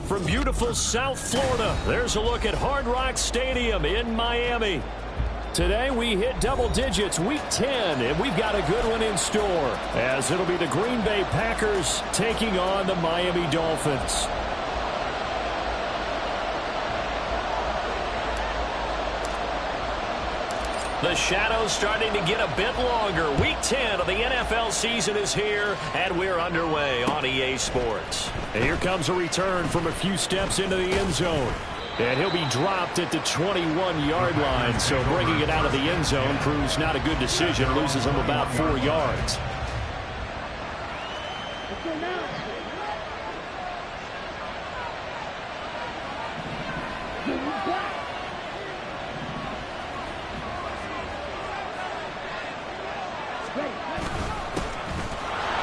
From beautiful South Florida, there's a look at Hard Rock Stadium in Miami. Today we hit double digits, week 10, and we've got a good one in store, as it'll be the Green Bay Packers taking on the Miami Dolphins. The shadow's starting to get a bit longer. Week 10 of the NFL season is here, and we're underway on EA Sports. And here comes a return from a few steps into the end zone. And he'll be dropped at the 21-yard line, so bringing it out of the end zone proves not a good decision. Loses him about 4 yards.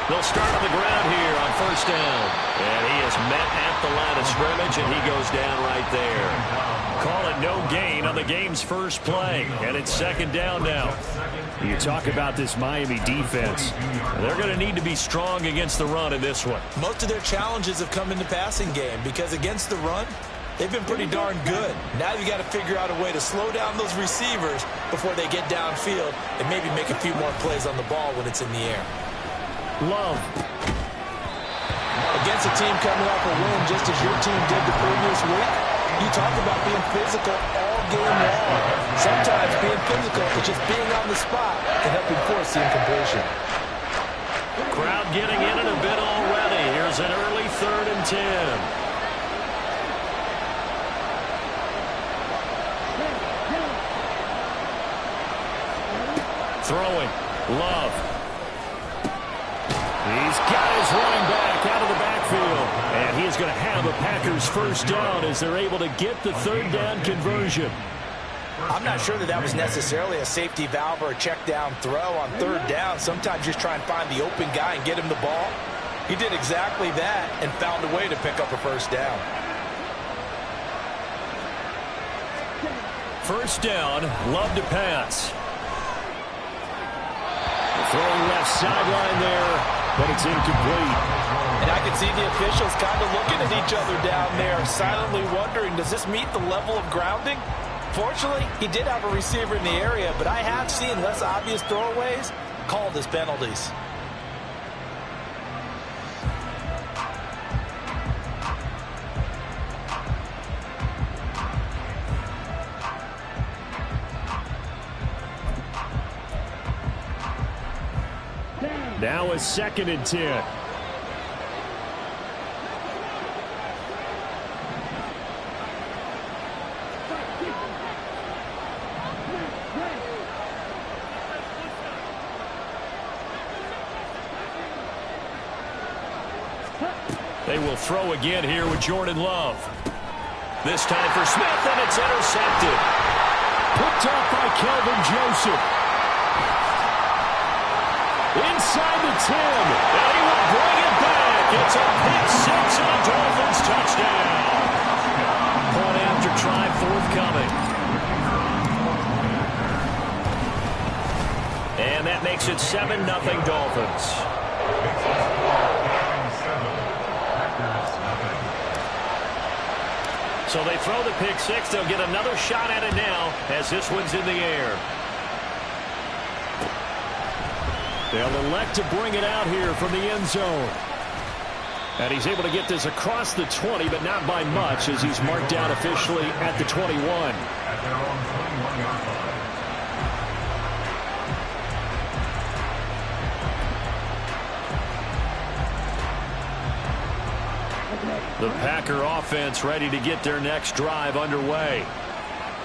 They'll start on the ground here on first down. And he is met at the line of scrimmage, and he goes down right there. Call it no gain on the game's first play. And it's second down now. You talk about this Miami defense. They're going to need to be strong against the run in this one. Most of their challenges have come in the passing game because against the run, they've been pretty darn good. Now you got to figure out a way to slow down those receivers before they get downfield and maybe make a few more plays on the ball when it's in the air. Love. Against a team coming off a win just as your team did the previous week, you talk about being physical all game long. Sometimes being physical is just being on the spot to help you force the incompletion. Crowd getting in a bit already. Here's an early 3rd and 10. Throwing. Love. He's got his running back out of the backfield. And he is going to have a Packers first down as they're able to get the 3rd down conversion. I'm not sure that was necessarily a safety valve or a check down throw on 3rd down. Sometimes just try and find the open guy and get him the ball. He did exactly that and found a way to pick up a first down. First down, Love to pass. Throwing left sideline there, but it's incomplete. And I can see the officials kind of looking at each other down there, silently wondering, does this meet the level of grounding? Fortunately, he did have a receiver in the area, but I have seen less obvious throwaways called as penalties. Now a 2nd and 10. They will throw again here with Jordan Love. This time for Smith, and it's intercepted. Picked off by Kelvin Joseph. Inside the 10, and he will bring it back. It's a pick-6 and a Dolphins touchdown. Point after try forthcoming. And that makes it 7-0 Dolphins. So they throw the pick-6. They'll get another shot at it now as this one's in the air. They'll elect to bring it out here from the end zone. And he's able to get this across the 20, but not by much, as he's marked down officially at the 21. The Packer offense ready to get their next drive underway.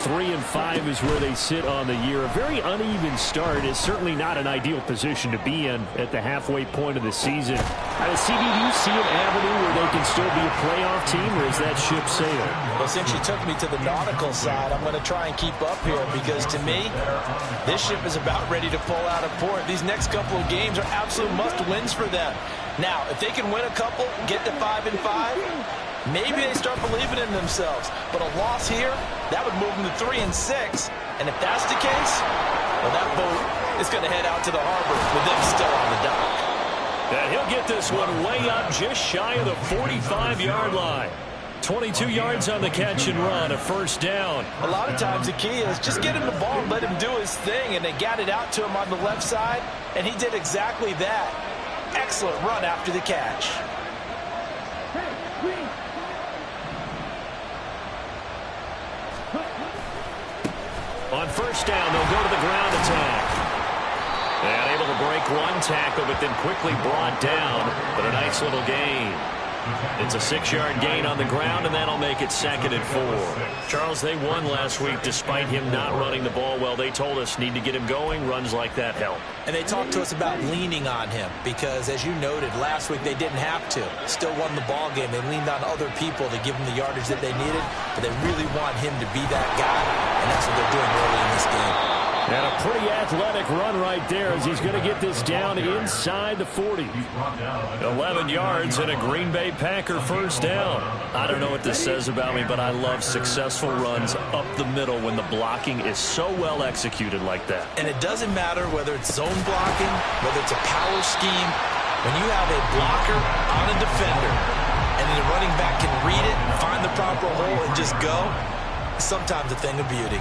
3-5 is where they sit on the year. A very uneven start is certainly not an ideal position to be in at the halfway point of the season. CD, do you see an avenue where they can still be a playoff team, or is that ship sailed? Well, since you took me to the nautical side, I'm going to try and keep up here because, to me, this ship is about ready to pull out of port. These next couple of games are absolute must-wins for them. Now, if they can win a couple, get to 5-5, maybe they start believing in themselves. But a loss here, that would move them to 3-6. And if that's the case, well, that boat is going to head out to the harbor with them still on the dock. And he'll get this one way up just shy of the 45-yard line. 22 yards on the catch and run, a first down. A lot of times the key is just get him the ball and let him do his thing, and they got it out to him on the left side, and he did exactly that. Excellent run after the catch. On first down, they'll go to the ground attack. And able to break one tackle, but then quickly brought down. But a nice little gain. It's a 6-yard gain on the ground, and that'll make it 2nd and 4. Charles, they won last week despite him not running the ball well. They told us need to get him going. Runs like that help. And they talked to us about leaning on him because, as you noted, last week they didn't have to. Still won the ball game. They leaned on other people to give them the yardage that they needed, but they really want him to be that guy, and that's what they're doing early in this game. And a pretty athletic run right there as he's going to get this down inside the 40. 11 yards and a Green Bay Packer first down. I don't know what this says about me, but I love successful runs up the middle when the blocking is so well executed like that. And it doesn't matter whether it's zone blocking, whether it's a power scheme. When you have a blocker on a defender and the running back can read it, find the proper hole, and just go, sometimes a thing of beauty.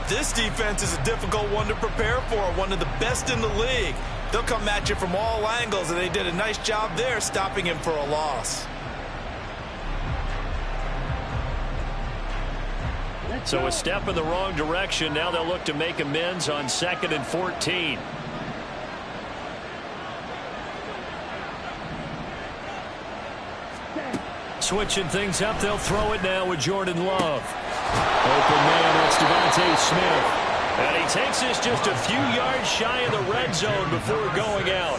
This defense is a difficult one to prepare for, one of the best in the league. They'll come at you from all angles, and they did a nice job there stopping him for a loss. So a step in the wrong direction. Now they'll look to make amends on 2nd and 14. Switching things up, they'll throw it now with Jordan Love. Open man, that's Devontae Smith. And he takes this just a few yards shy of the red zone before going out.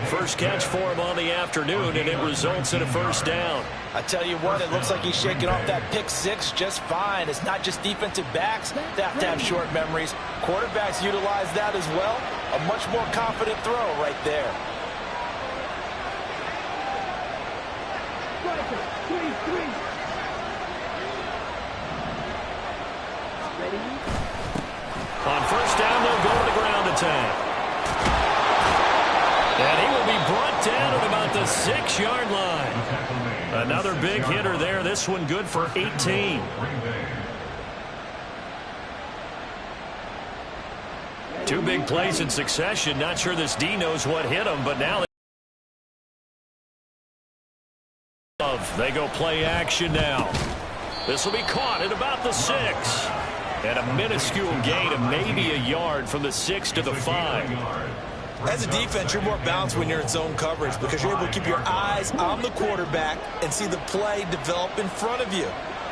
First catch for him on the afternoon, and it results in a first down. I tell you what, it looks like he's shaking off that pick six just fine. It's not just defensive backs that have to have short memories. Quarterbacks utilize that as well. A much more confident throw right there. On first down, they'll go to the ground attack. And he will be brought down at about the 6-yard line. Another big hitter there. This one good for 18. Two big plays in succession. Not sure this D knows what hit him, but now they go play action now. This will be caught at about the 6. And a minuscule gain of maybe a yard from the 6 to the 5. As a defense, you're more balanced when you're in zone coverage because you're able to keep your eyes on the quarterback and see the play develop in front of you.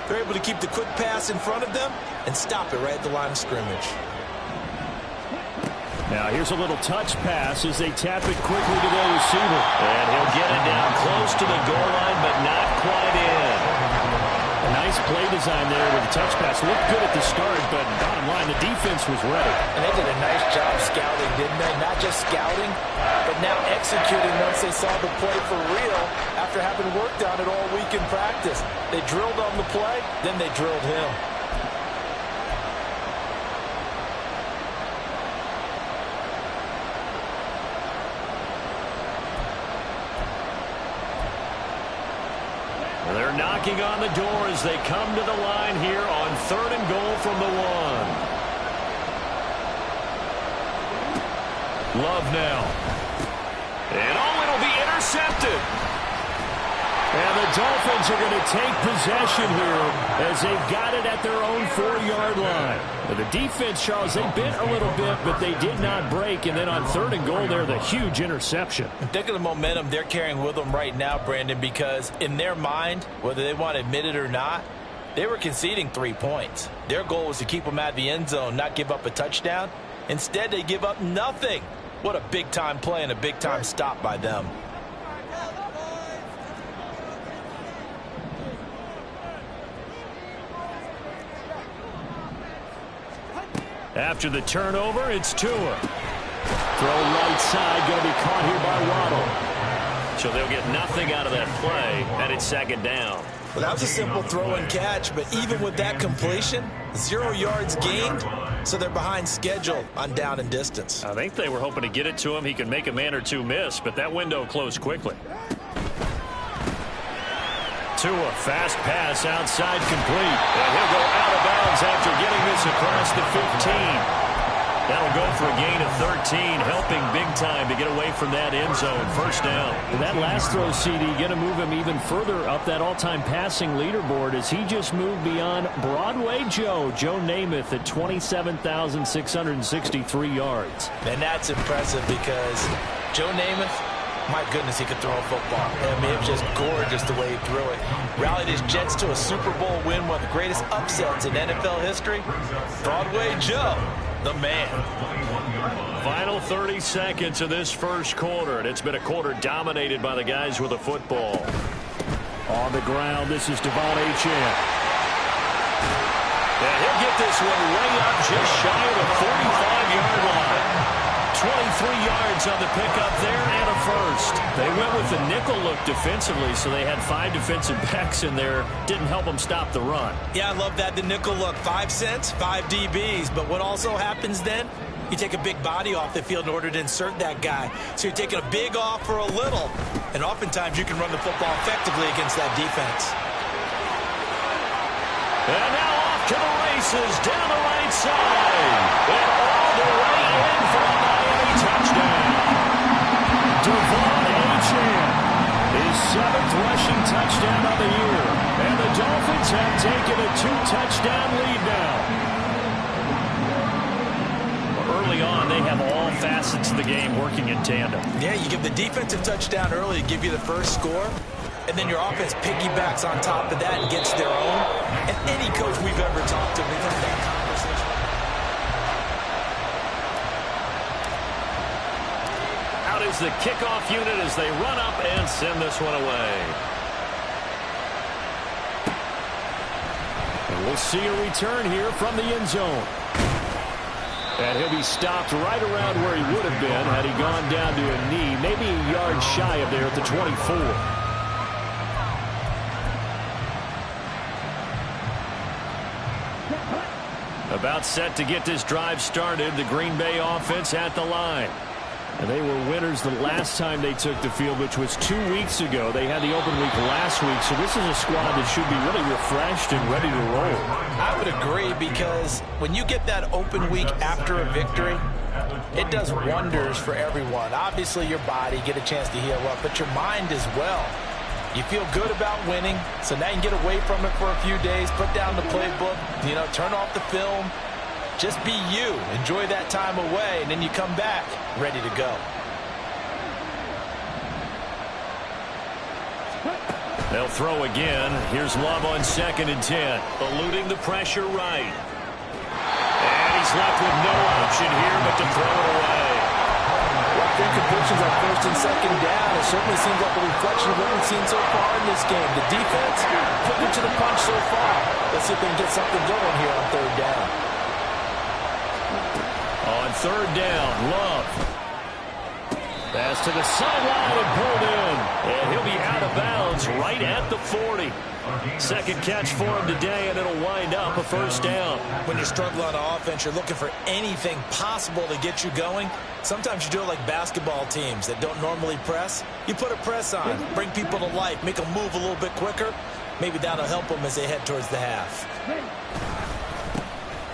They're able to keep the quick pass in front of them and stop it right at the line of scrimmage. Now here's a little touch pass as they tap it quickly to their receiver. And he'll get it down close to the goal line, but not quite in. A nice play design there with the touch pass. Looked good at the start, but bottom line, the defense was ready. And they did a nice job scouting, didn't they? Not just scouting, but now executing once they saw the play for real after having worked on it all week in practice. They drilled on the play, then they drilled him. They're knocking on the door as they come to the line here on 3rd and goal from the 1. Love now. And it'll be intercepted. And the Dolphins are going to take possession here as they've got it at their own 4-yard line. But the defense, Charles, they bent a little bit, but they did not break. And then on 3rd and goal there, the huge interception. Think of the momentum they're carrying with them right now, Brandon, because in their mind, whether they want to admit it or not, they were conceding 3 points. Their goal was to keep them out of the end zone, not give up a touchdown. Instead, they give up nothing. What a big-time play and a big-time stop by them. After the turnover, it's Tua. Throw right side, going to be caught here by Waddle. So they'll get nothing out of that play, and it's 2nd down. Well, that was a simple throw and catch, but even with that completion, 0 yards gained, so they're behind schedule on down and distance. I think they were hoping to get it to him. He could make a man or two miss, but that window closed quickly. Tua, fast pass outside, complete. And he'll go out of bounds after getting this across the 15. That'll go for a gain of 13, helping big time to get away from that end zone. First down. And that last throw, CD, going to move him even further up that all-time passing leaderboard as he just moved beyond Broadway Joe Namath at 27,663 yards. And that's impressive because Joe Namath, my goodness, he could throw a football. I mean, it was just gorgeous the way he threw it. Rallied his Jets to a Super Bowl win, one of the greatest upsets in NFL history. Broadway Joe, the man. Final 30 seconds of this first quarter, and it's been a quarter dominated by the guys with the football. On the ground, this is Devon Achane. And he'll get this one way up just shy of the 45-yard line. 23 yards on the pickup there and a first. They went with the nickel look defensively, so they had 5 defensive backs in there. Didn't help them stop the run. Yeah, I love that, the nickel look. 5 cents, 5 DBs. But what also happens then? You take a big body off the field in order to insert that guy. So you're taking a big off for a little. And oftentimes you can run the football effectively against that defense. And now off to the races down the right side. And all the way in for a Miami touchdown. Devon Achane, his 7th rushing touchdown of the year. And the Dolphins have taken a 2-touchdown lead now. Early on, they have all facets of the game working in tandem. Yeah, you give the defensive touchdown early to give you the first score, and then your offense piggybacks on top of that and gets their own. And any coach we've ever talked to, we've had that conversation. Out is the kickoff unit as they run up and send this one away. And we'll see a return here from the end zone. And he'll be stopped right around where he would have been had he gone down to a knee, maybe a yard shy of there at the 24. About set to get this drive started, the Green Bay offense at the line. And they were winners the last time they took the field, which was 2 weeks ago. They had the open week last week, so this is a squad that should be really refreshed and ready to roll. I would agree, because when you get that open week after a victory, it does wonders for everyone. Obviously, your body, get a chance to heal up, but your mind as well. You feel good about winning, so now you can get away from it for a few days, put down the playbook, turn off the film. Just be you. Enjoy that time away, and then you come back ready to go. They'll throw again. Here's Love on 2nd and 10. Eluding the pressure right. And he's left with no option here but to throw it away. Well, incompletions on 1st and 2nd down. It certainly seems like a reflection of what we've seen so far in this game. The defense put it to the punch so far. Let's see if they can get something going here on 3rd down. On 3rd down, Love. Pass to the sideline and pulled in. And he'll be out of bounds right at the 40. 2nd catch for him today, and it'll wind up a 1st down. When you struggle on offense, you're looking for anything possible to get you going. Sometimes you do it like basketball teams that don't normally press. You put a press on, bring people to life, make them move a little bit quicker. Maybe that'll help them as they head towards the half.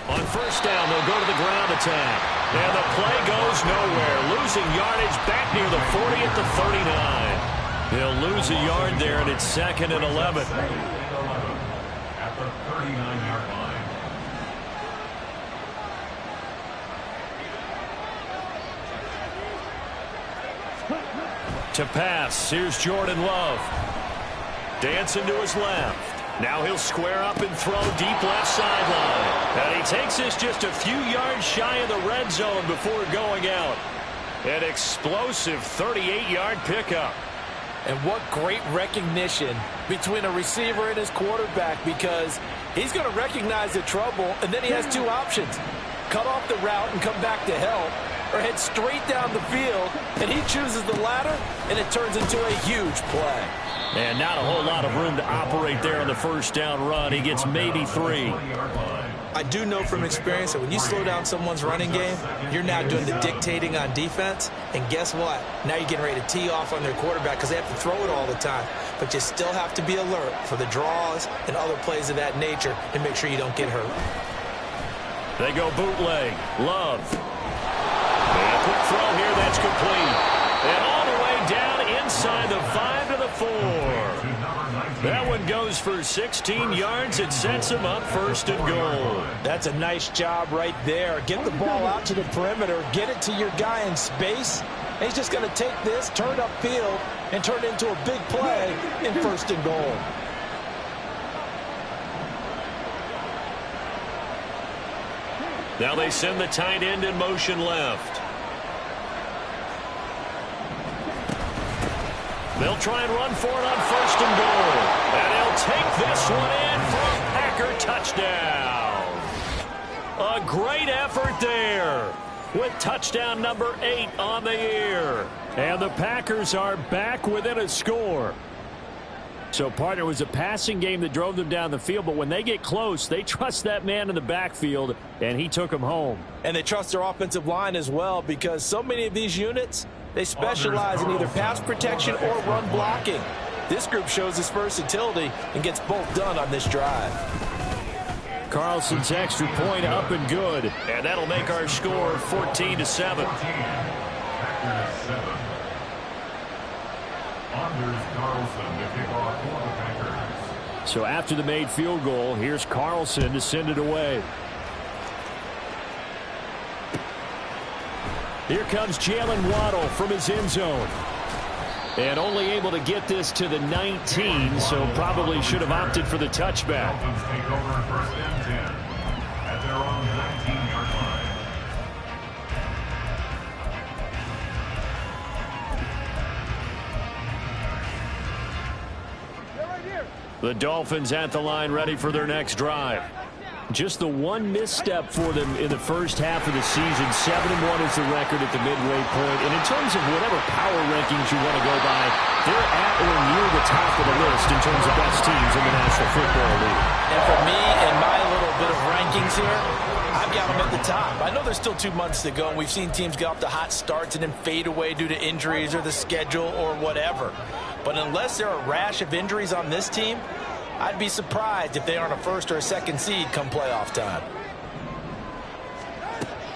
On 1st down, they'll go to the ground attack. And the play goes nowhere. Losing yardage back near the 40 at the 39. They'll lose a yard there, and it's 2nd and 11. At the 39-yard line. To pass, here's Jordan Love. Dancing to his left. Now he'll square up and throw deep left sideline. And he takes this just a few yards shy of the red zone before going out. An explosive 38-yard pickup. And what great recognition between a receiver and his quarterback, because he's going to recognize the trouble, and then he has 2 options. Cut off the route and come back to help, or head straight down the field, and he chooses the latter, and it turns into a huge play. And not a whole lot of room to operate there on the first down run. He gets maybe 3. I do know from experience that when you slow down someone's running game, you're now doing the dictating on defense. And guess what? Now you're getting ready to tee off on their quarterback because they have to throw it all the time. But you still have to be alert for the draws and other plays of that nature and make sure you don't get hurt. They go bootleg. Love. And a quick throw here. That's complete. And all the way down inside the 5 to the 4. That one goes for 16 yards. It sets him up 1st and goal. That's a nice job right there. Get the ball out to the perimeter. Get it to your guy in space. And he's just going to take this, turn upfield, and turn it into a big play in 1st and goal. Now they send the tight end in motion left. They'll try and run for it on 1st and goal. And they'll take this one in for a Packer touchdown. A great effort there with touchdown number 8 on the year. And the Packers are back within a score. So, partner, it was a passing game that drove them down the field, but when they get close, they trust that man in the backfield, and he took them home. And they trust their offensive line as well because so many of these units, they specialize in either pass protection or run blocking. This group shows its versatility and gets both done on this drive. Carlson's extra point up and good, and that'll make our score 14-7. So after the made field goal, here's Carlson to send it away. Here comes Jalen Waddle from his end zone. And only able to get this to the 19, so probably should have opted for the touchback. Take over 1st and 10 at their own 19-yard line. The Dolphins at the line ready for their next drive. Just the one misstep for them in the first half of the season. 7-1 is the record at the midway point. And in terms of whatever power rankings you want to go by, they're at or near the top of the list in terms of best teams in the National Football League. And for me and my little bit of rankings here, I've got them at the top. I know there's still 2 months to go, and we've seen teams get off to hot starts and then fade away due to injuries or the schedule or whatever. But unless there are a rash of injuries on this team, I'd be surprised if they aren't a 1st or a 2nd seed come playoff time.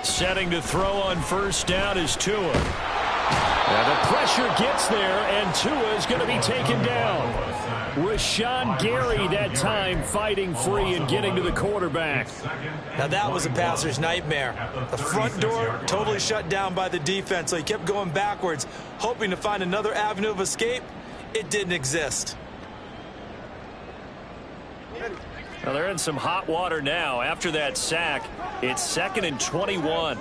Setting to throw on 1st down is Tua. And the pressure gets there, and Tua is going to be taken down. Rashawn Gary that time fighting free and getting to the quarterback. Now that was a passer's nightmare. The front door totally shut down by the defense, so he kept going backwards, hoping to find another avenue of escape. It didn't exist. Well, they're in some hot water now. After that sack, it's 2nd and 21.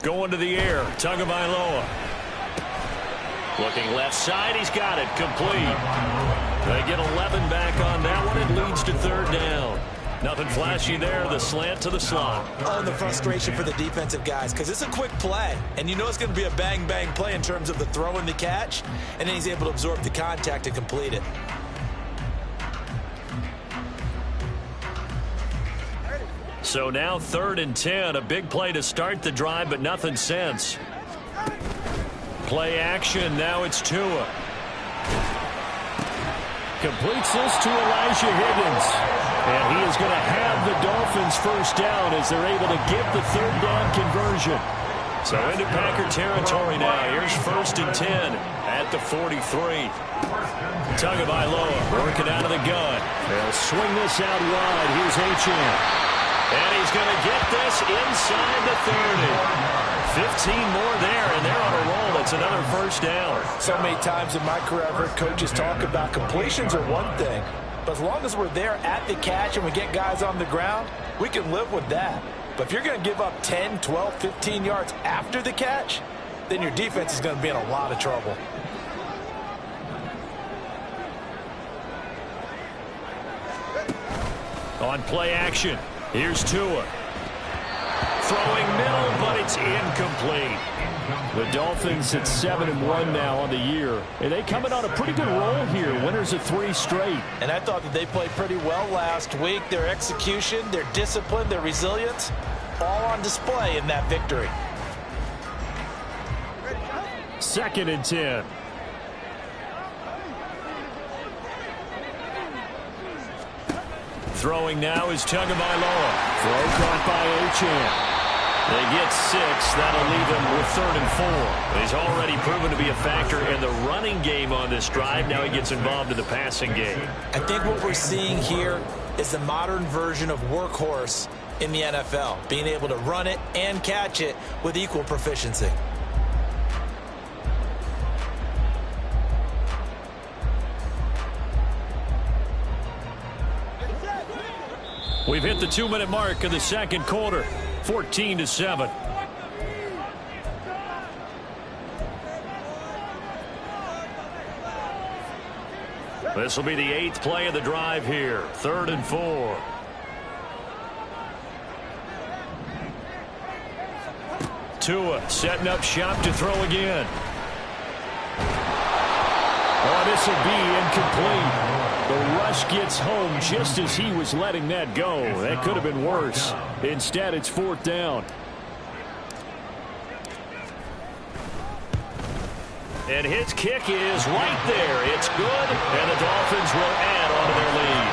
Going to the air, Tagovailoa. Looking left side, he's got it, complete. They get 11 back on that one. It leads to 3rd down. Nothing flashy there, the slant to the slot. Oh, and the frustration for the defensive guys, because it's a quick play, and you know it's going to be a bang-bang play in terms of the throw and the catch, and then he's able to absorb the contact and complete it. So now 3rd and 10, a big play to start the drive, but nothing since. Play action, now it's Tua. Completes this to Elijah Higgins. And he is going to have the Dolphins 1st down as they're able to get the 3rd down conversion. So into Packer territory now. Here's 1st and 10 at the 43. Tagovailoa working out of the gun. They'll swing this out wide. Here's Achane. And he's going to get this inside the 30. 15 more there, and they're on a roll. That's another 1st down. So many times in my career I've heard coaches talk about completions are one thing, but as long as we're there at the catch and we get guys on the ground, we can live with that. But if you're going to give up 10, 12, 15 yards after the catch, then your defense is going to be in a lot of trouble. On play action, here's Tua. Throwing middle, but it's incomplete. The Dolphins at 7-1 now on the year. And they coming on a pretty good roll here. Winners of 3 straight. And I thought that they played pretty well last week. Their execution, their discipline, their resilience, all on display in that victory. 2nd and 10. Throwing now is Tagovailoa. Throw caught by Achane. They get 6. That'll leave him with 3rd and 4. He's already proven to be a factor in the running game on this drive. Now he gets involved in the passing game. I think what we're seeing here is the modern version of workhorse in the NFL, being able to run it and catch it with equal proficiency. We've hit the 2-minute mark of the 2nd quarter. 14-7. This will be the 8th play of the drive here. 3rd and 4. Tua setting up shop to throw again. Oh, this will be incomplete. The rush gets home just as he was letting that go. That could have been worse. Instead, it's 4th down. And his kick is right there. It's good, and the Dolphins will add on to their lead.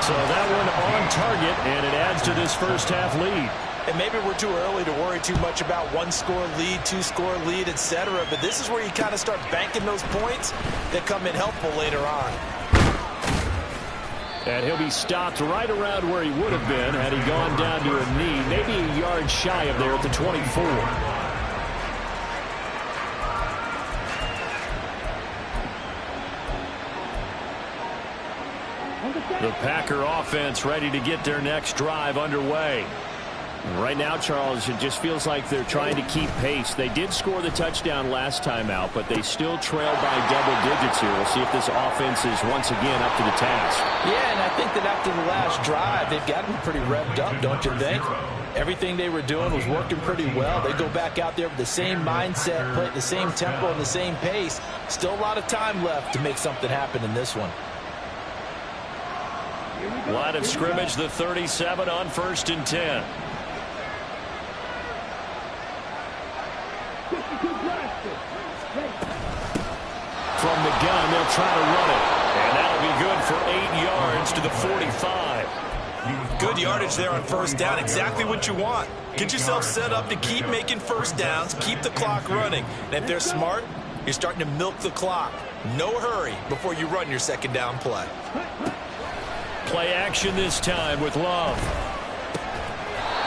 So that one on target, and it adds to this first half lead. And maybe we're too early to worry too much about 1-score lead, 2-score lead, etc. But this is where you kind of start banking those points that come in helpful later on. And he'll be stopped right around where he would have been had he gone down to a knee, maybe a yard shy of there at the 24. The Packer offense ready to get their next drive underway. Right now, Charles, it just feels like they're trying to keep pace. They did score the touchdown last time out, but they still trail by double digits here. We'll see if this offense is once again up to the task. Yeah, and I think that after the last drive, they've got to be pretty revved up, don't you think? Everything they were doing was working pretty well. They go back out there with the same mindset, play at the same tempo and the same pace. Still a lot of time left to make something happen in this one. Line of scrimmage, the 37 on 1st and 10. From the gun, they'll try to run it. And that'll be good for 8 yards to the 45. Good yardage there on 1st down. Exactly what you want. Get yourself set up to keep making 1st downs, keep the clock running. And if they're smart, you're starting to milk the clock. No hurry before you run your 2nd down play. Play action this time with Love.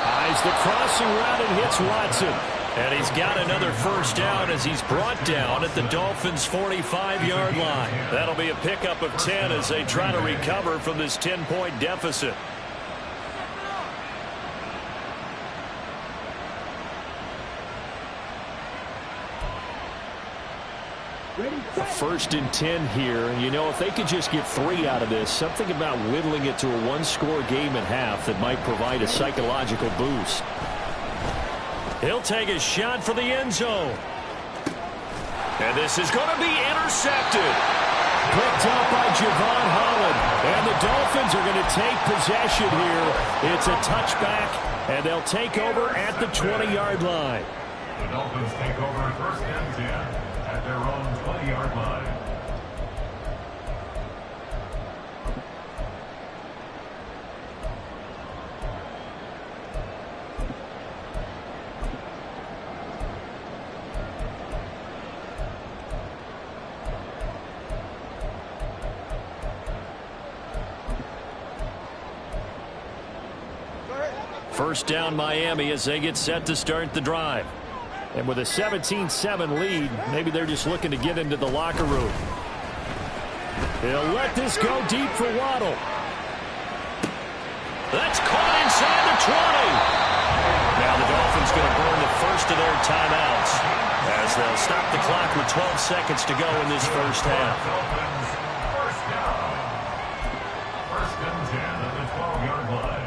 Eyes the crossing route and hits Watson. And he's got another 1st down as he's brought down at the Dolphins' 45-yard line. That'll be a pickup of 10 as they try to recover from this 10-point deficit. A 1st and 10 here. You know, if they could just get 3 out of this, something about whittling it to a 1-score game at half that might provide a psychological boost. He'll take a shot for the end zone. And this is going to be intercepted. Picked up by Javon Holland. And the Dolphins are going to take possession here. It's a touchback, and they'll take over at the 20-yard line. The Dolphins take over 1st and 10 at their own 20-yard line. First down Miami as they get set to start the drive. And with a 17-7 lead, maybe they're just looking to get into the locker room. He'll let this go deep for Waddle. That's caught inside the 20. Now the Dolphins going to burn the first of their timeouts as they'll stop the clock with 12 seconds to go in this first half. First down. 1st and 10 at the 12-yard line.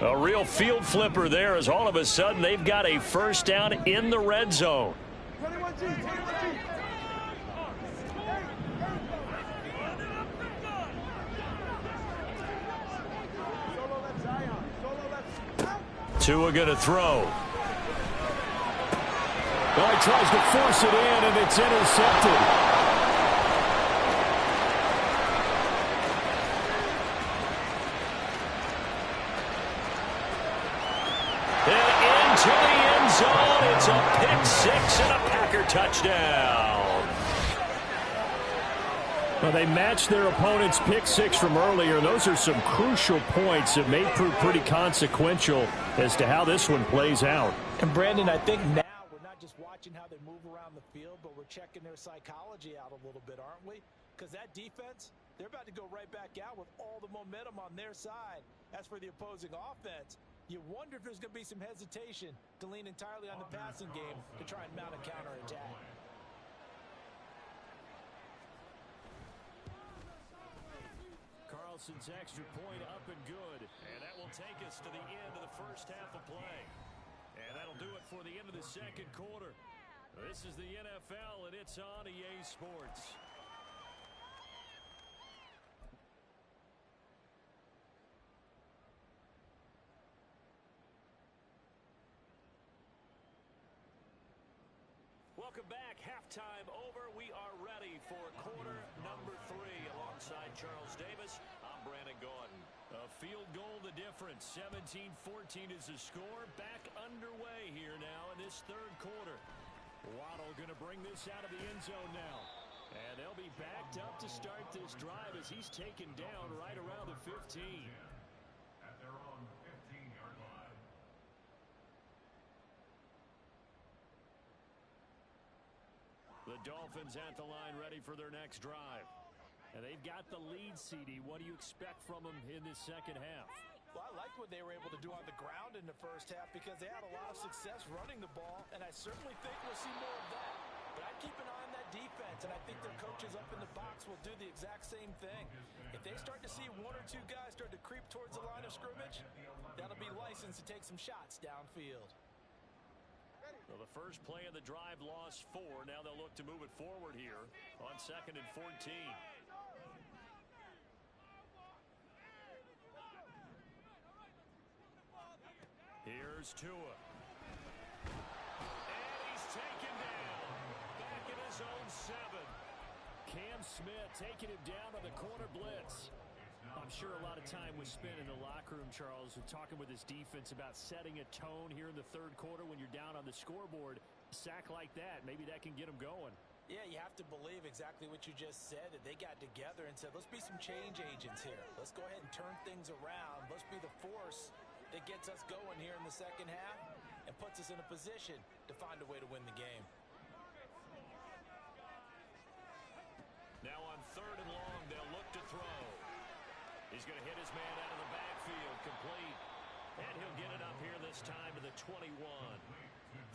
A real field flipper there as all of a sudden they've got a first down in the red zone. 21G, 21G. Tua going to throw. Well, he tries to force it in, and it's intercepted. And into the end zone. It's a pick six and a Packer touchdown. Well, they matched their opponent's pick six from earlier. Those are some crucial points that may prove pretty consequential as to how this one plays out. And, Brandon, I think now we're not just watching how they move around the field, but we're checking their psychology out a little bit, aren't we? Because that defense, they're about to go right back out with all the momentum on their side. As for the opposing offense, you wonder if there's going to be some hesitation to lean entirely on the passing game to try and mount a counterattack. Carlson's extra point up and good. And that will take us to the end of the first half of play. And that'll do it for the end of the second quarter. This is the NFL, and it's on EA Sports. Welcome back. Halftime over. We are ready for quarter number 3. Alongside Charles Davis, I'm Brandon Gordon. A field goal the difference. 17-14 is the score. Back underway here now in this third quarter. Waddle going to bring this out of the end zone now. And they'll be backed up to start this drive as he's taken down right around the 15. At their own 15-yard line. The Dolphins at the line ready for their next drive. And they've got the lead, CD. What do you expect from them in this second half? Well, I liked what they were able to do on the ground in the first half because they had a lot of success running the ball, and I certainly think we'll see more of that. But I'd keep an eye on that defense, and I think their coaches up in the box will do the exact same thing. If they start to see one or two guys start to creep towards the line of scrimmage, that'll be licensed to take some shots downfield. Well, the first play of the drive lost 4. Now they'll look to move it forward here on 2nd and 14. Here's Tua. And he's taken down. Back in his own 7. Cam Smith taking him down on the corner blitz. I'm sure a lot of time was spent in the locker room, Charles, with talking with his defense about setting a tone here in the third quarter when you're down on the scoreboard. A sack like that, maybe that can get him going. Yeah, you have to believe exactly what you just said, that they got together and said, let's be some change agents here. Let's go ahead and turn things around. Let's be the force that gets us going here in the second half and puts us in a position to find a way to win the game. Now on 3rd and long, they'll look to throw. He's going to hit his man out of the backfield, complete. And he'll get it up here this time to the 21.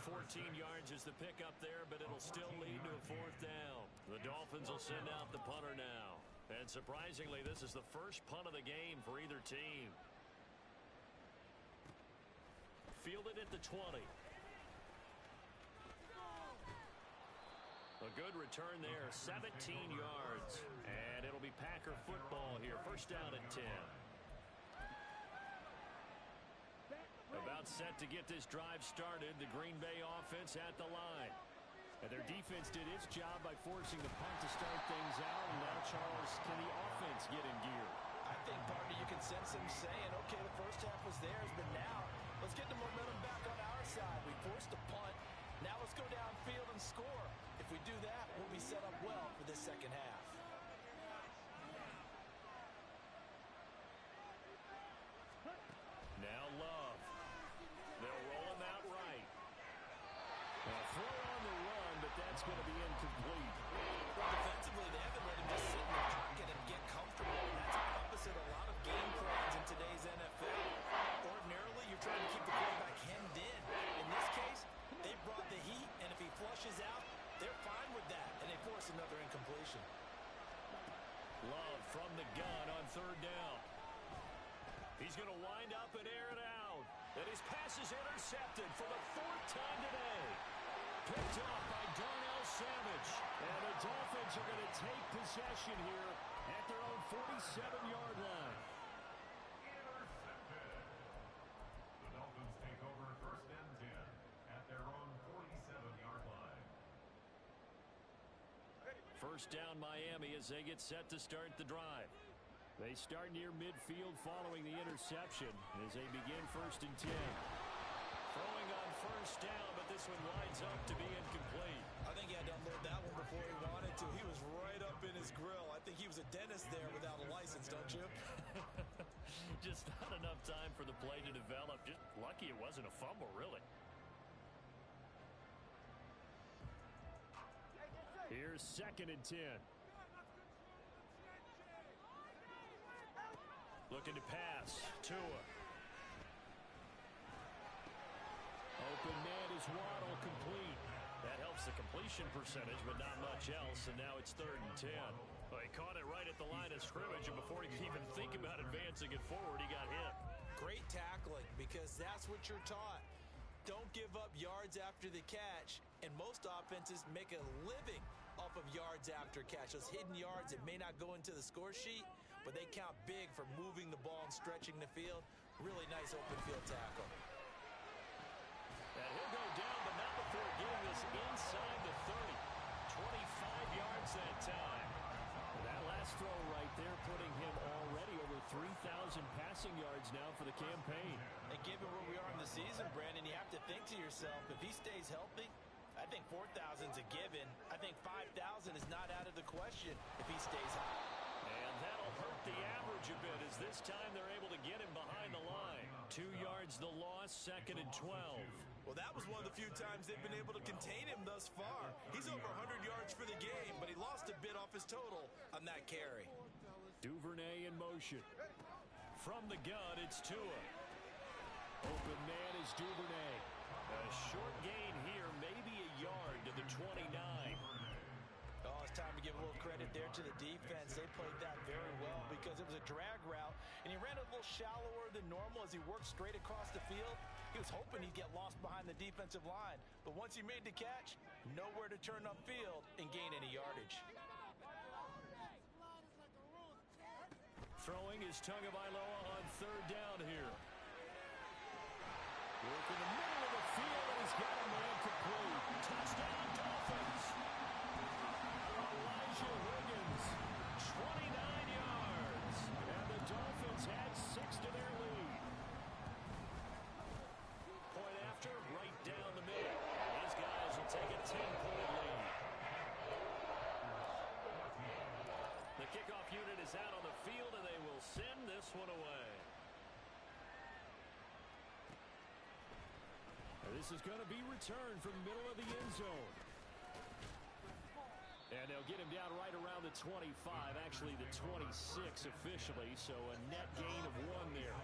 14 yards is the pickup there, but it'll still lead to a 4th down. The Dolphins will send out the punter now. And surprisingly, this is the first punt of the game for either team. Fielded at the 20. A good return there, 17 yards. And it'll be Packer football here. First down at 10. About set to get this drive started. The Green Bay offense at the line. And their defense did its job by forcing the punt to start things out. And now, Charles, can the offense get in gear? I think, partner, you can sense them saying, okay, the first half was theirs, but now let's get the momentum back on our side. We forced a punt. Now let's go downfield and score. If we do that, we'll be set up well for this second half. Now Love. They'll roll him out right. A throw on the run, but that's going to be incomplete. Well, defensively, they haven't let him just sit in the pocket and get comfortable. And that's opposite a lot of game plans in today's NFL. Ordinarily, you're trying to keep the quarterback hemmed in. In this case, they brought the heat, and if he flushes out, they're fine with that, and they force another incompletion. Love from the gun on 3rd down. He's going to wind up and air it out. And his pass is intercepted for the 4th time today. Picked off by Darnell Savage. And the Dolphins are going to take possession here at their own 47-yard line. Intercepted. The Dolphins take over 1st and 10 at their own 47-yard line. First down Miami as they get set to start the drive. They start near midfield following the interception as they begin 1st and 10. Throwing on 1st down, but this one lines up to be incomplete. I think he had to unload that one before he wanted to. He was right up in his grill. I think he was a dentist there without a license, don't you? Just not enough time for the play to develop. Just lucky it wasn't a fumble, really. Here's 2nd and 10. Looking to pass. Tua. Open man is Waddle, complete. That helps the completion percentage, but not much else, and now it's 3rd and 10. Well, he caught it right at the line of scrimmage, and before he could even think about advancing it forward, he got hit. Great tackling, because that's what you're taught. Don't give up yards after the catch, and most offenses make a living off of yards after catch. Those hidden yards that may not go into the score sheet, but they count big for moving the ball and stretching the field. Really nice open field tackle. And he'll go down, but not before getting this inside the 30. 25 yards that time. And that last throw right there putting him already over 3,000 passing yards now for the campaign. And given where we are in the season, Brandon, you have to think to yourself, if he stays healthy, I think 4,000 is a given. I think 5,000 is not out of the question if he stays high. And that'll hurt the average a bit as this time they're able to get him behind the line. 2 yards the loss, 2nd and 12. Well, that was one of the few times they've been able to contain him thus far. He's over 100 yards for the game, but he lost a bit off his total on that carry. Duvernay in motion. From the gun, it's Tua. Open man is Duvernay. A short gain here, maybe a yard to the 29. Oh, it's time to give a little credit there to the defense. They played that very well because it was a drag route, and he ran a little shallower than normal as he worked straight across the field. He was hoping he'd get lost behind the defensive line, but once he made the catch, nowhere to turn upfield and gain any yardage. Throwing is Tagovailoa on 3rd down here. Work in the middle of the field, and he's got a man complete. Touchdown, Dolphins. Elijah Wiggins, 29 yards. And the Dolphins had 6 to their lead. Point after, right down the middle. These guys will take a 10-point lead. The kickoff unit is out on the field, and they will send this one away. This is going to be returned from the middle of the end zone. And they'll get him down right around the 25, actually the 26 officially, so a net gain of 1 there.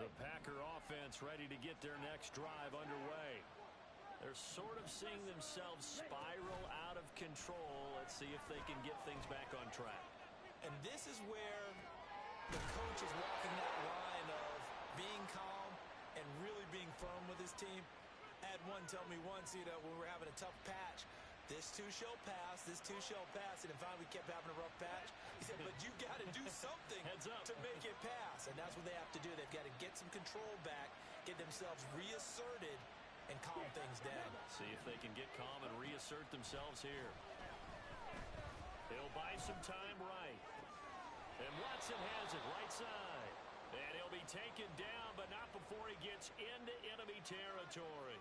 The Packer offense ready to get their next drive underway. They're sort of seeing themselves spiral out of control. Let's see if they can get things back on track. And this is where the coach is walking that line of being calm and really being firm with his team. I had one tell me once, when we were having a tough patch, this too shall pass, this too shall pass. And finally we kept having a rough patch. He said, but you got to do something to make it pass. And that's what they have to do. They've got to get some control back, get themselves reasserted, and calm things down. See if they can get calm and reassert themselves here. He'll buy some time right. And Watson has it right side. And he'll be taken down, but not before he gets into enemy territory.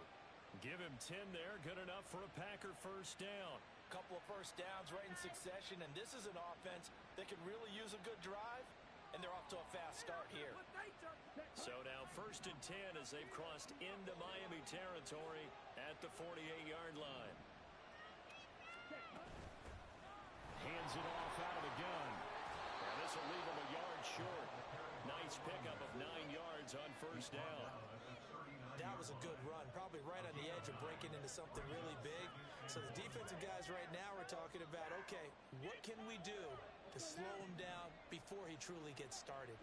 Give him 10 there. Good enough for a Packer 1st down. Couple of 1st downs right in succession, and this is an offense that can really use a good drive. And they're off to a fast start here. So now 1st and 10 as they've crossed into Miami territory at the 48-yard line. Hands it off out of the gun. And this will leave him a yard short. Nice pickup of 9 yards on 1st down. That was a good run, probably right on the edge of breaking into something really big. So the defensive guys right now are talking about, okay, what can we do to slow him down before he truly gets started?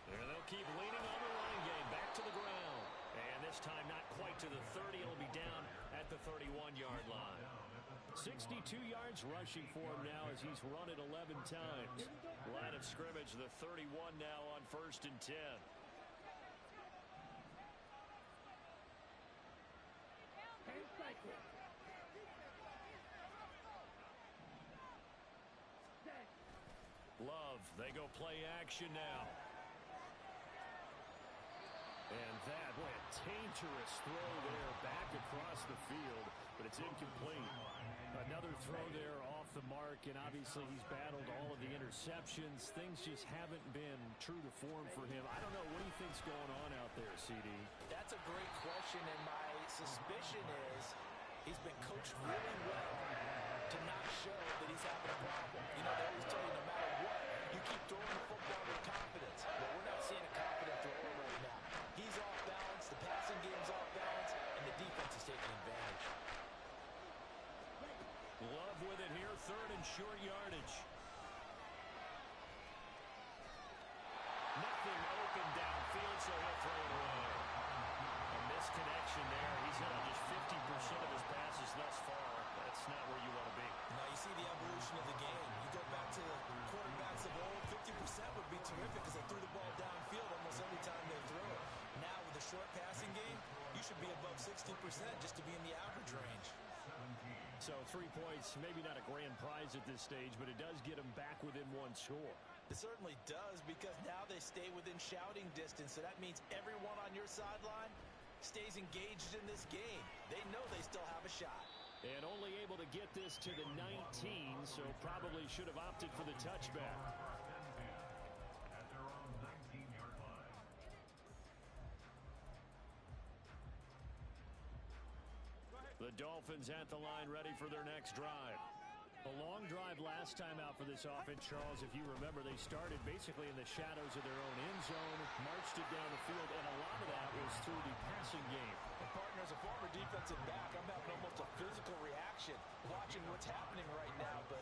And they'll keep leaning on the running game. Back to the ground. And this time not quite to the 30. It'll be down at the 31-yard line. 62 yards rushing for him now as he's run it 11 times. Line of scrimmage, the 31 now on 1st and 10. Love, they go play action now. And that, boy, a dangerous throw there back across the field, but it's incomplete. Another throw there off the mark, and obviously he's battled all of the interceptions. Things just haven't been true to form for him. I don't know, what do you think's going on out there, CD? That's a great question, and my suspicion is he's been coached really well to not show that he's having a problem. You know, they always tell you no matter what, you keep throwing the football with confidence. But we're not seeing a confident thrower right now. He's off balance, the passing game's off balance, and the defense is taking advantage. Love with it here, 3rd and short yardage. Nothing open downfield, so he'll throw it away. A misconnection there. He's hit on just 50% of his passes thus far. That's not where you want to be. Now you see the evolution of the game. You go back to the quarterbacks of old, 50% would be terrific because they threw the ball downfield almost every time they threw it. Now with a short passing game, you should be above 60% just to be in the average range. So 3 points, maybe not a grand prize at this stage, but it does get them back within one score. It certainly does, because now they stay within shouting distance. So that means everyone on your sideline stays engaged in this game. They know they still have a shot. And only able to get this to the 19, so probably should have opted for the touchback. At their own 19-yard line. The Dolphins at the line, ready for their next drive. A long drive last time out for this offense, Charles. If you remember, they started basically in the shadows of their own end zone, marched it down the field, and a lot of that was through the passing game. And partner, as a former defensive back, I'm having almost a physical reaction watching what's happening right now. But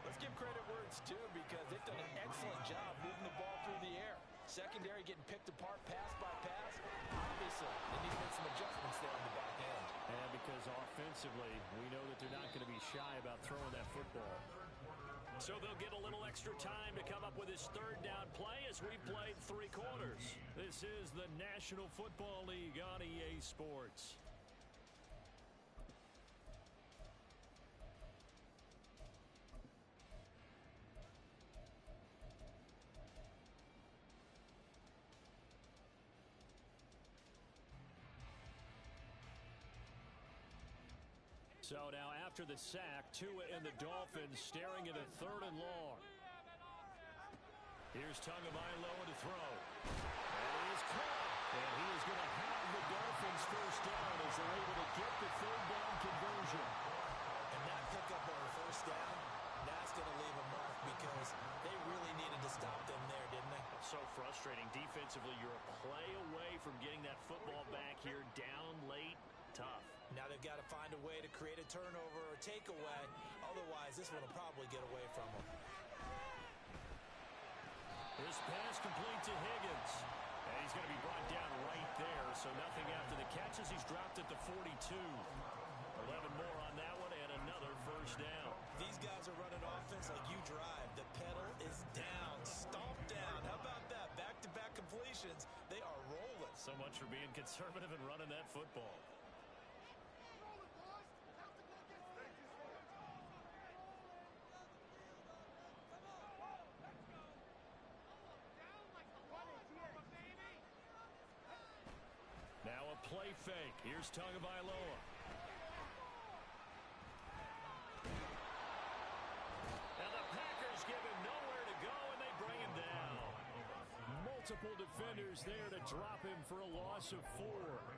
let's give credit where it's due, because they've done an excellent job moving the ball through the air. Secondary getting picked apart pass by pass. Obviously, they need to make some adjustments there on the back end. And because offensively, we know that they're not going to be shy about throwing that football. So they'll get a little extra time to come up with his 3rd down play as we played 3 quarters. This is the National Football League on EA Sports. So now after the sack, Tua and the Dolphins staring at a 3rd and long. Here's Tagovailoa to throw. And he is caught. And he is going to have the Dolphins 1st down as they're able to get the 3rd down conversion. And that pickup on 1st down, that's going to leave a mark, because they really needed to stop them there, didn't they? So frustrating. Defensively, you're a play away from getting that football back here, down late. Tough. Now they've got to find a way to create a turnover or takeaway. Otherwise, this one will probably get away from them. This pass complete to Higgins. And he's going to be brought down right there. So nothing after the catches. He's dropped at the 42. 11 more on that one, and another 1st down. These guys are running offense like you drive. The pedal is down, stomp down. How about that? Back-to-back completions. They are rolling. So much for being conservative and running that football. Now a play fake. Here's Tagovailoa. And the Packers give him nowhere to go, and they bring him down. Multiple defenders there to drop him for a loss of 4.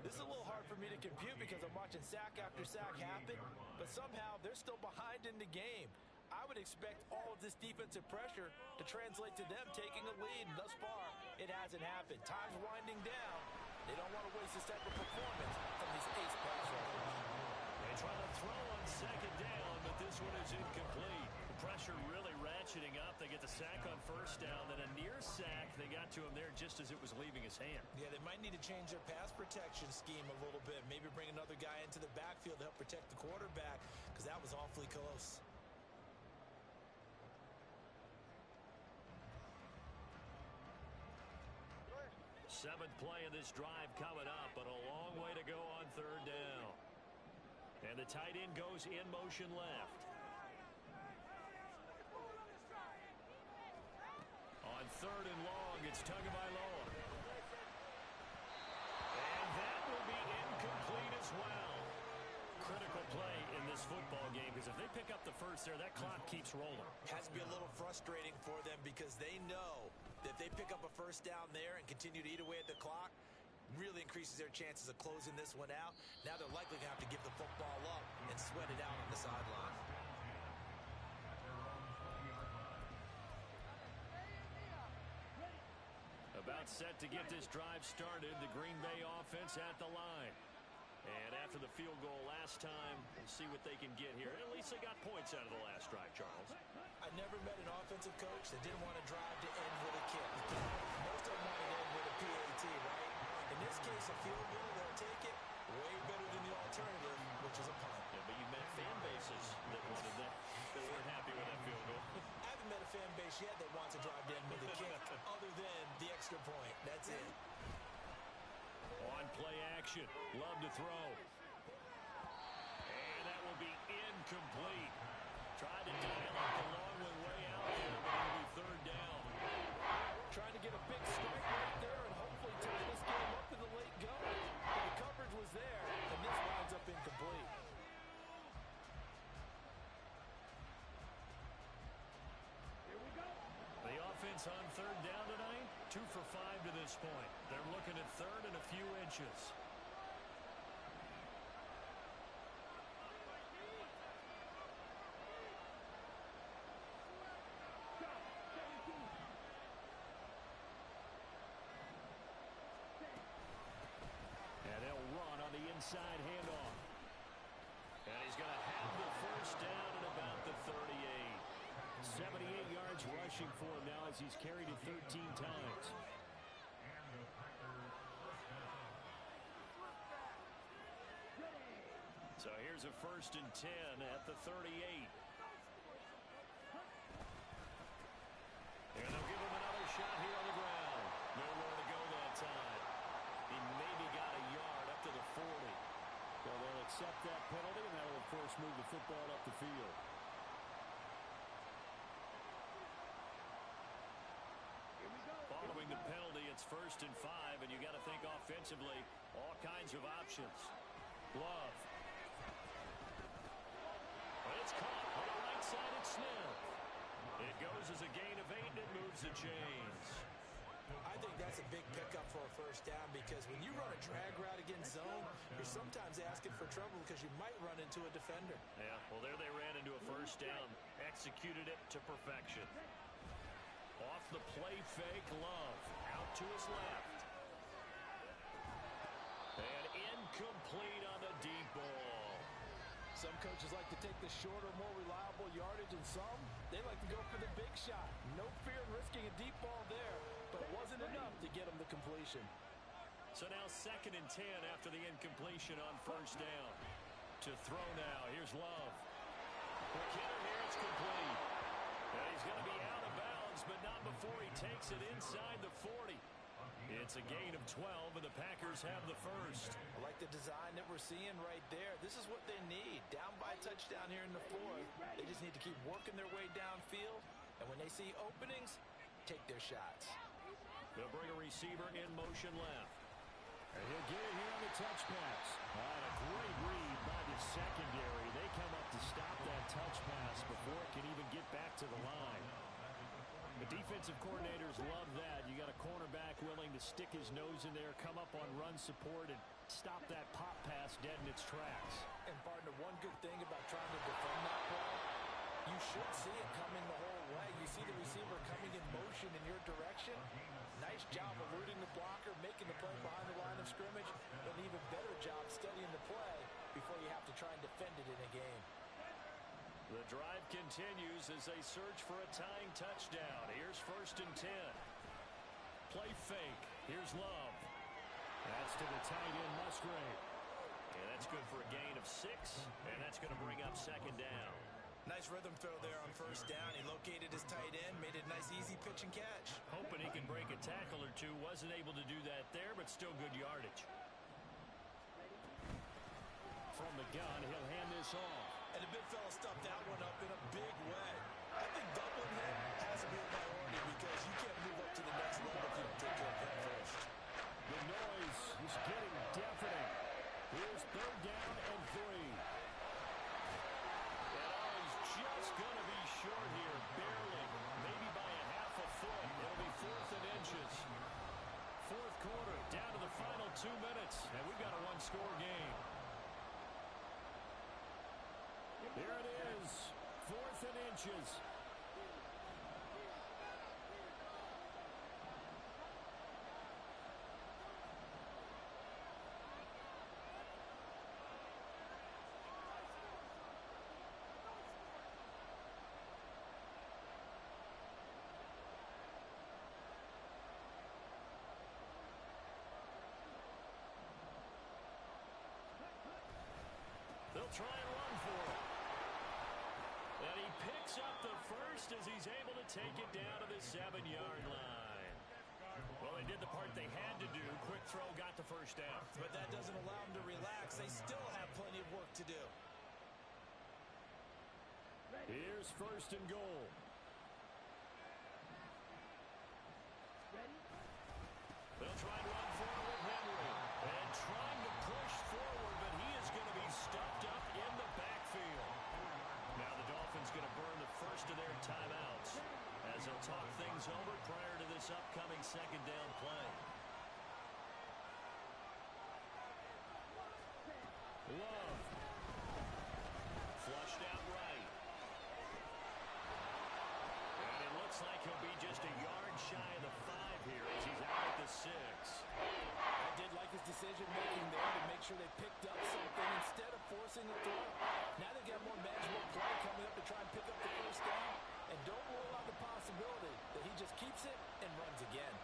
This is a little hard for me to compute because I'm watching sack after sack happen, but somehow they're still behind in the game. I I would expect all of this defensive pressure to translate to them taking a lead. And thus far, it hasn't happened. Time's winding down. They don't want to waste this type of performance from these ace pass rushers. They try to throw on second down, but this one is incomplete. The pressure really ratcheting up. They get the sack on first down, then a near sack. They got to him there just as it was leaving his hand. Yeah, they might need to change their pass protection scheme a little bit. Maybe bring another guy into the backfield to help protect the quarterback, because that was awfully close. Seventh play of this drive coming up, but a long way to go on third down. And the tight end goes in motion left. On third and long, it's Tagovailoa. And that will be incomplete as well. Critical play in this football game, because if they pick up the first there, that clock keeps rolling. Has to be a little frustrating for them because they know that if they pick up a first down there and continue to eat away at the clock, really increases their chances of closing this one out. Now they're likely going to have to give the football up and sweat it out on the sideline. About set to get this drive started, the Green Bay offense at the line. And after the field goal last time, we'll see what they can get here. At least they got points out of the last drive, Charles. I never met an offensive coach that didn't want to drive to end with a kick. Most of them want to end with a PAT, right? In this case, a field goal, they'll take it way better than the alternative, which is a punt. Yeah, but you met fan bases that wanted that, that weren't happy with that field goal. I haven't met a fan base yet that wants to drive to end with a kick other than the extra point. That's it. On play action, Love to throw. And that will be incomplete. Tried to dial up the long one way out there, but it'll be third down. Trying to get a big strike right there and hopefully tie this game up in the late going. But the coverage was there, and this winds up incomplete. The offense on third down tonight, 2 for 5 to this point. They're looking at third and a few inches. And they'll run on the inside handoff. And he's going to have the first down at about the 38. 78 yards rushing for him now as he's carried it 13 times. So here's a 1st and 10 at the 38. And they'll give him another shot here on the ground. Nowhere to go that time. He maybe got a yard up to the 40. Well, they'll accept that penalty, and that will, of course, move the football up the field. Following the penalty, it's 1st and 5, and you got to think offensively, all kinds of options. Glove. But it's caught on the right side at Smith. It goes as a gain of 8, and it moves the chains. I think that's a big pickup for a first down because when you run a drag route against zone, you're sometimes asking for trouble because you might run into a defender. Yeah, well, there they ran into a first down. Executed it to perfection. Off the play fake, Love. Out to his left. And incomplete on the deep ball. Some coaches like to take the shorter, more reliable yardage, and some, they like to go for the big shot. No fear in risking a deep ball there, but it wasn't enough to get them the completion. So now 2nd and 10 after the incompletion on first down. To throw now, here's Love. Quick hitter here, it's complete. And he's going to be out of bounds, but not before he takes it inside the 40. It's a gain of 12, and the Packers have the first. I like the design that we're seeing right there. This is what they need. Down by a touchdown here in the 4th. They just need to keep working their way downfield, and when they see openings, take their shots. They'll bring a receiver in motion left. And he'll get it here on the touch pass. And a great read by the secondary. They come up to stop that touch pass before it can even get back to the line. The defensive coordinators love that. You got a cornerback willing to stick his nose in there, come up on run support, and stop that pop pass dead in its tracks. And partner, one good thing about trying to defend that play, you should see it coming the whole way. You see the receiver coming in motion in your direction. Nice job eluding the blocker, making the play behind the line of scrimmage. An even better job studying the play before you have to try and defend it in a game. The drive continues as they search for a tying touchdown. Here's 1st and 10. Play fake. Here's Love. That's to the tight end, Musgrave. And that's good for a gain of 6, and that's going to bring up 2nd down. Nice rhythm throw there on 1st down. He located his tight end, made it a nice, easy pitch and catch. Hoping he can break a tackle or two. Wasn't able to do that there, but still good yardage. From the gun, he'll hand this off. And the big fella stuffed that one up in a big way. I think doubling him has to be a priority because you can't move up to the next level if you don't take care of him first. The noise is getting deafening. Here's 3rd down and 3. Just going to be short here, barely, maybe by a half a foot. It'll be 4th and inches. 4th quarter, down to the final 2 minutes, and we've got a 1-score game. Here it is, 4th and inches. They'll try and run for it. And he picks up the first as he's able to take it down to the 7-yard line. Well, they did the part they had to do. Quick throw got the 1st down. But that doesn't allow them to relax. They still have plenty of work to do. Here's 1st and goal. They'll try and run for it with Henry. And trying to push forward, but he is going to be stuffed up in the backfield. Now the Dolphins going to burn the first of their timeouts as they'll talk things over prior to this upcoming 2nd down play. Love. Flushed out right. And it looks like he'll be just a yard shy of the 5 here as he's out at the 6. I did like his decision-making there to make sure they picked up something instead of forcing the throw. Now they got more manageable play coming up to try and pick up the 1st down. And don't rule out the possibility that he just keeps it and runs again.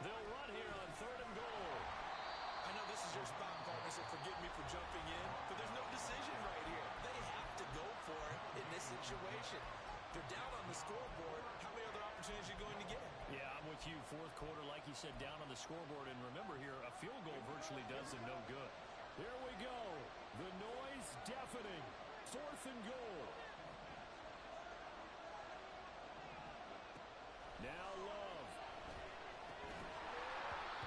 They'll run here on 3rd and goal. I know this is your spot, partner, so forgive me for jumping in, but there's no decision right here. They have to go for it in this situation. They're down on the scoreboard. How many other opportunities are you going to get? Yeah, I'm with you. 4th quarter, like you said, down on the scoreboard. And remember here, a field goal virtually does them no good. Here we go. The noise deafening. 4th and goal. Now Love.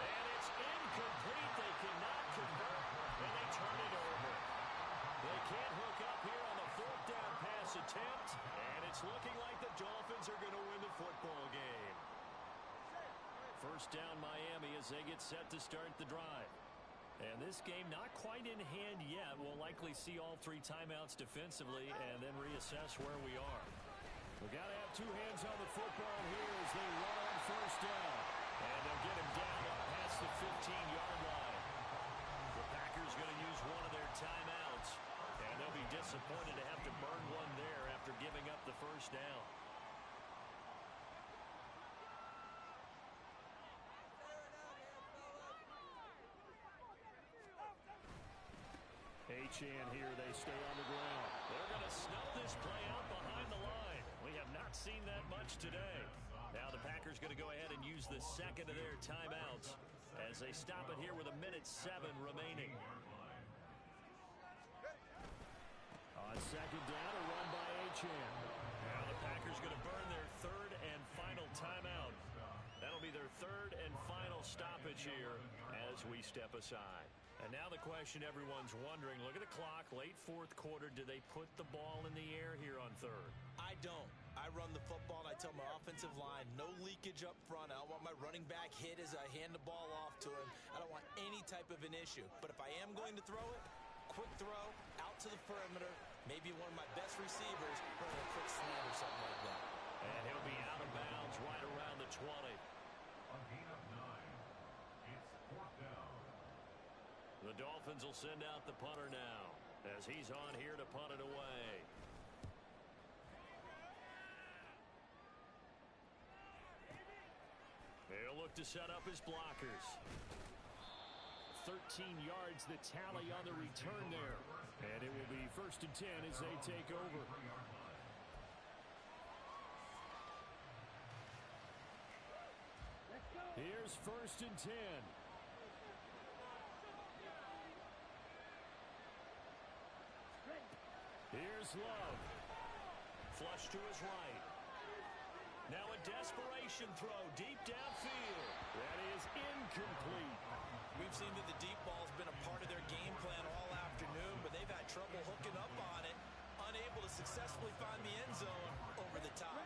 And it's incomplete. They cannot convert, and they turn it over. They can't hook up here on the 4th down pass attempt, and it's looking like the Dolphins are going to win the football game. 1st down Miami as they get set to start the drive. And this game not quite in hand yet. We'll likely see all 3 timeouts defensively and then reassess where we are. We've got to have 2 hands on the football here as they run on 1st down. And they'll get him down up past the 15-yard line. The Packers going to use one of their timeouts. And they'll be disappointed to have to burn one there after giving up the 1st down. Achane here, they stay on the ground. They're going to snuff this play out behind the line. We have not seen that much today. Now the Packers going to go ahead and use the 2nd of their timeouts as they stop it here with 1:07 remaining. On 2nd down, a run by Achane. Now the Packers going to burn their 3rd and final timeout. That'll be their 3rd and final stoppage here as we step aside. And now the question everyone's wondering, look at the clock, late 4th quarter, do they put the ball in the air here on 3rd? I don't. I run the football, and I tell my offensive line, no leakage up front. I don't hand the ball off to him. I don't want any type of an issue. But if I am going to throw it, quick throw, out to the perimeter, maybe one of my best receivers running a quick slant or something like that. And he'll be out of bounds right around the 20. A gain of 9. It's 4th down. The Dolphins will send out the punter now as he's on here to punt it away. He'll look to set up his blockers. 13 yards the tally on the return there. And it will be 1st and 10 as they take over. Here's 1st and 10. Here's Love. Flush to his right. Now a desperation throw deep downfield. That is incomplete. We've seen that the deep ball's been a part of their game plan all afternoon, but they've had trouble hooking up on it, unable to successfully find the end zone over the top.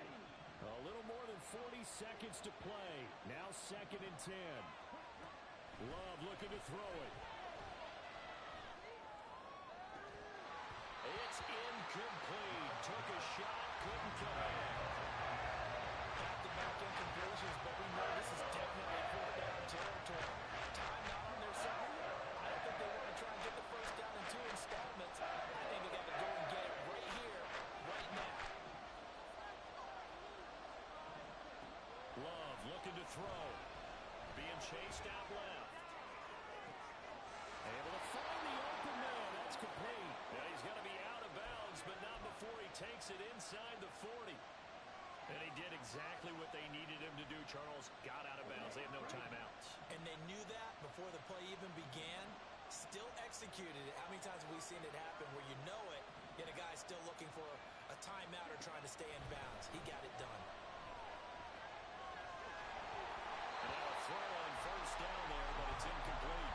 A little more than 40 seconds to play. Now 2nd and 10. Love looking to throw it. It's incomplete. Took a shot, couldn't connect. Back-to-back incompletions, but we know this is definitely 4th down territory. Timeout on their side. I don't think they want to try and get the 1st down in 2 installments. I think they got to go and get it right here, right now. Love looking to throw. Being chased out left. Able to find the open man. That's complete. Now he's going to be out of bounds, but not before he takes it inside the 40. And he did exactly what they needed him to do, Charles. Got out of bounds. They have no timeouts. And they knew that before the play even began. Still executed it. How many times have we seen it happen where you know it, yet a guy's still looking for a timeout or trying to stay in bounds? He got it done. And now a throw on 1st down there, but it's incomplete.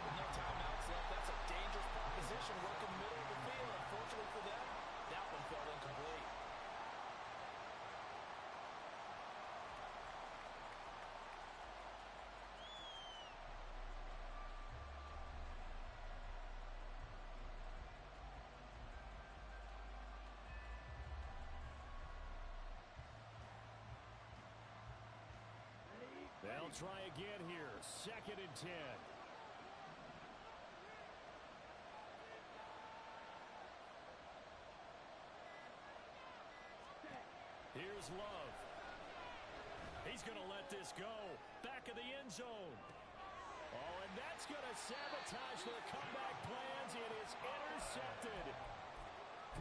With no timeouts left, that's a dangerous proposition. Work in the middle of the field. Unfortunately for them, that one fell incomplete. They'll try again here. 2nd and 10. Here's Love. He's going to let this go. Back of the end zone. Oh, and that's going to sabotage their comeback plans. It is intercepted.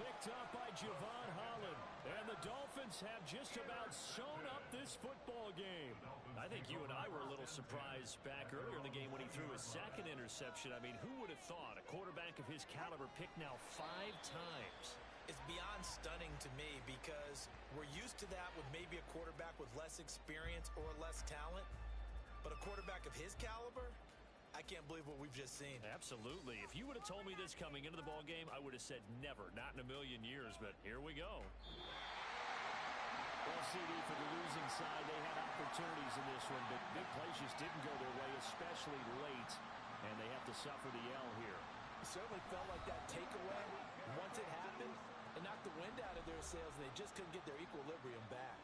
Picked up by Javon Holland. And the Dolphins have just about sewn up this football game. I think you and I were a little surprised back earlier in the game when he threw his 2nd interception. I mean, who would have thought a quarterback of his caliber picked now 5 times? It's beyond stunning to me because we're used to that with maybe a quarterback with less experience or less talent. But a quarterback of his caliber, I can't believe what we've just seen. Absolutely. If you would have told me this coming into the ball game, I would have said never, not in a million years. But here we go. Well, CD, for the losing side, they had opportunities in this one, but big plays just didn't go their way, especially late, and they have to suffer the L here. It certainly felt like that takeaway, once it happened, it knocked the wind out of their sails, and they just couldn't get their equilibrium back.